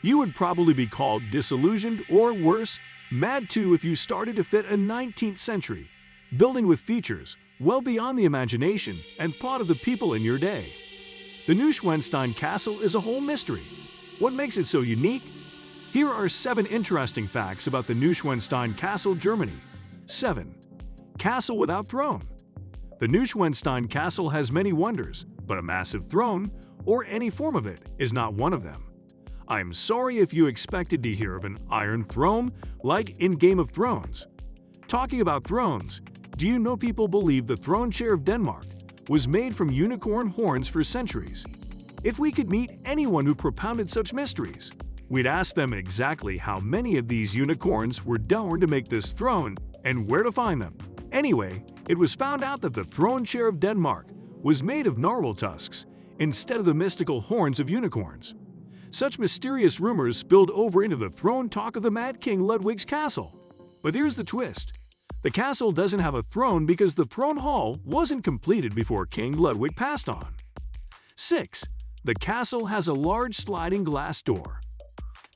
You would probably be called disillusioned or worse, mad too if you started to fit a 19th century building with features well beyond the imagination and thought of the people in your day. The Neuschwanstein Castle is a whole mystery. What makes it so unique? Here are 7 interesting facts about the Neuschwanstein Castle, Germany. 7. Castle without throne. The Neuschwanstein Castle has many wonders, but a massive throne, or any form of it, is not one of them. I'm sorry if you expected to hear of an iron throne like in Game of Thrones. Talking about thrones, do you know people believe the throne chair of Denmark was made from unicorn horns for centuries? If we could meet anyone who propounded such mysteries, we'd ask them exactly how many of these unicorns were dowered to make this throne and where to find them. Anyway, it was found out that the throne chair of Denmark was made of narwhal tusks instead of the mystical horns of unicorns. Such mysterious rumors spilled over into the throne talk of the Mad King Ludwig's castle. But here's the twist. The castle doesn't have a throne because the throne hall wasn't completed before King Ludwig passed on. 6. The castle has a large sliding glass door.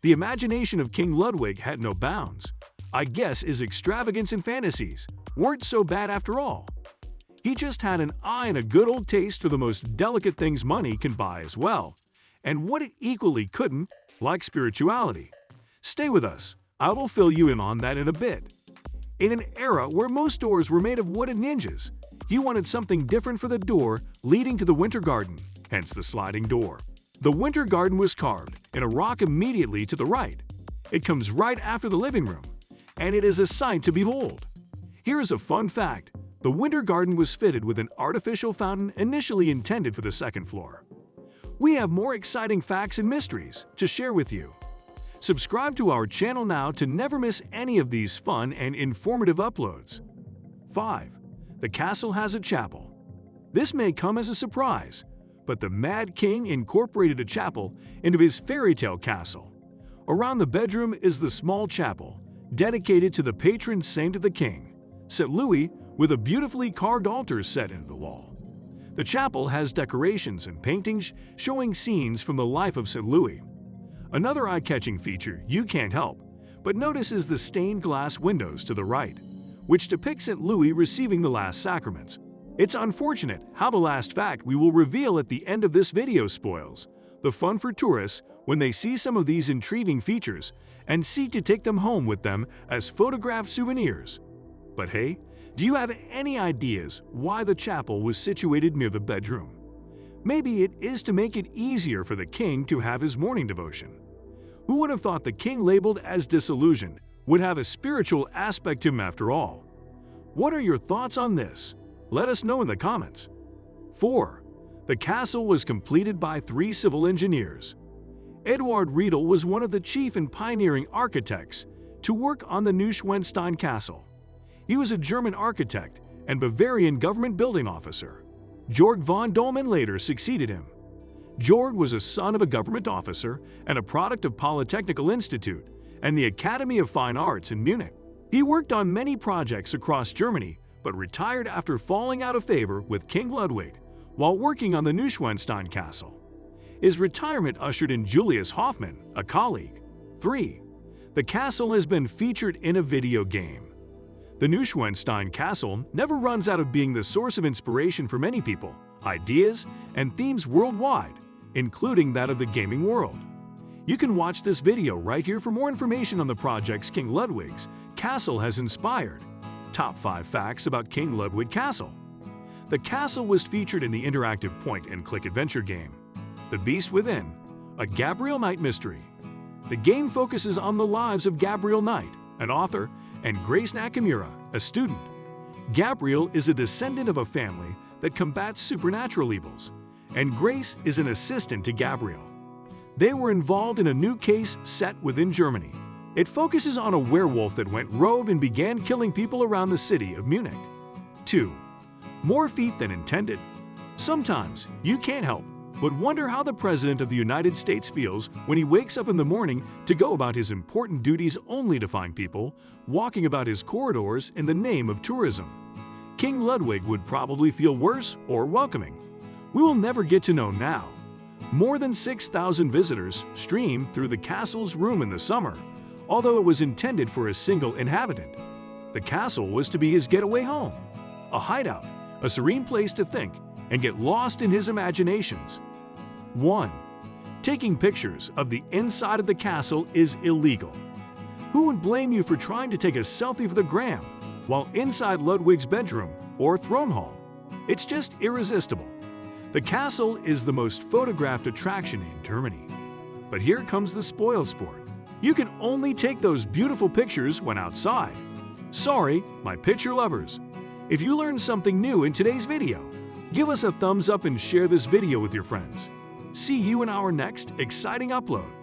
The imagination of King Ludwig had no bounds. I guess his extravagance and fantasies weren't so bad after all. He just had an eye and a good old taste for the most delicate things money can buy as well. And what it equally couldn't, like spirituality. Stay with us, I will fill you in on that in a bit. In an era where most doors were made of wooden hinges, he wanted something different for the door leading to the winter garden, hence the sliding door. The winter garden was carved in a rock immediately to the right. It comes right after the living room, and it is a sight to behold. Here is a fun fact. The winter garden was fitted with an artificial fountain initially intended for the second floor. We have more exciting facts and mysteries to share with you. Subscribe to our channel now to never miss any of these fun and informative uploads. 5. The castle has a chapel. This may come as a surprise, but the Mad King incorporated a chapel into his fairy tale castle. Around the bedroom is the small chapel, dedicated to the patron saint of the king, St. Louis, with a beautifully carved altar set into the wall. The chapel has decorations and paintings showing scenes from the life of St. Louis. Another eye-catching feature you can't help but notice is the stained glass windows to the right, which depict St. Louis receiving the last sacraments. It's unfortunate how the last fact we will reveal at the end of this video spoils the fun for tourists when they see some of these intriguing features and seek to take them home with them as photographed souvenirs. But hey, do you have any ideas why the chapel was situated near the bedroom? Maybe it is to make it easier for the king to have his morning devotion. Who would have thought the king labeled as disillusioned would have a spiritual aspect to him after all? What are your thoughts on this? Let us know in the comments. 4. The castle was completed by 3 civil engineers. Eduard Riedel was one of the chief and pioneering architects to work on the Neuschwanstein Castle. He was a German architect and Bavarian government building officer. Georg von Dolman later succeeded him. Georg was a son of a government officer and a product of Polytechnical Institute and the Academy of Fine Arts in Munich. He worked on many projects across Germany, but retired after falling out of favor with King Ludwig while working on the Neuschwanstein Castle. His retirement ushered in Julius Hoffmann, a colleague. 3. The castle has been featured in a video game. The Neuschwanstein Castle never runs out of being the source of inspiration for many people, ideas, and themes worldwide, including that of the gaming world. You can watch this video right here for more information on the projects King Ludwig's castle has inspired. Top 5 facts about King Ludwig Castle. The castle was featured in the interactive point-and-click adventure game, The Beast Within, a Gabriel Knight mystery. The game focuses on the lives of Gabriel Knight, an author, and Grace Nakamura, a student. Gabriel is a descendant of a family that combats supernatural evils, and Grace is an assistant to Gabriel. They were involved in a new case set within Germany. It focuses on a werewolf that went rogue and began killing people around the city of Munich. 2. More feet than intended. Sometimes you can't help but wonder how the President of the United States feels when he wakes up in the morning to go about his important duties only to find people walking about his corridors in the name of tourism. King Ludwig would probably feel worse or welcoming. We will never get to know now. More than 6,000 visitors streamed through the castle's room in the summer, although it was intended for a single inhabitant. The castle was to be his getaway home, a hideout, a serene place to think and get lost in his imaginations. 1. Taking pictures of the inside of the castle is illegal. Who would blame you for trying to take a selfie for the gram while inside Ludwig's bedroom or throne hall? It's just irresistible. The castle is the most photographed attraction in Germany. But here comes the spoil sport. You can only take those beautiful pictures when outside. Sorry, my picture lovers. If you learned something new in today's video, give us a thumbs up and share this video with your friends. See you in our next exciting upload.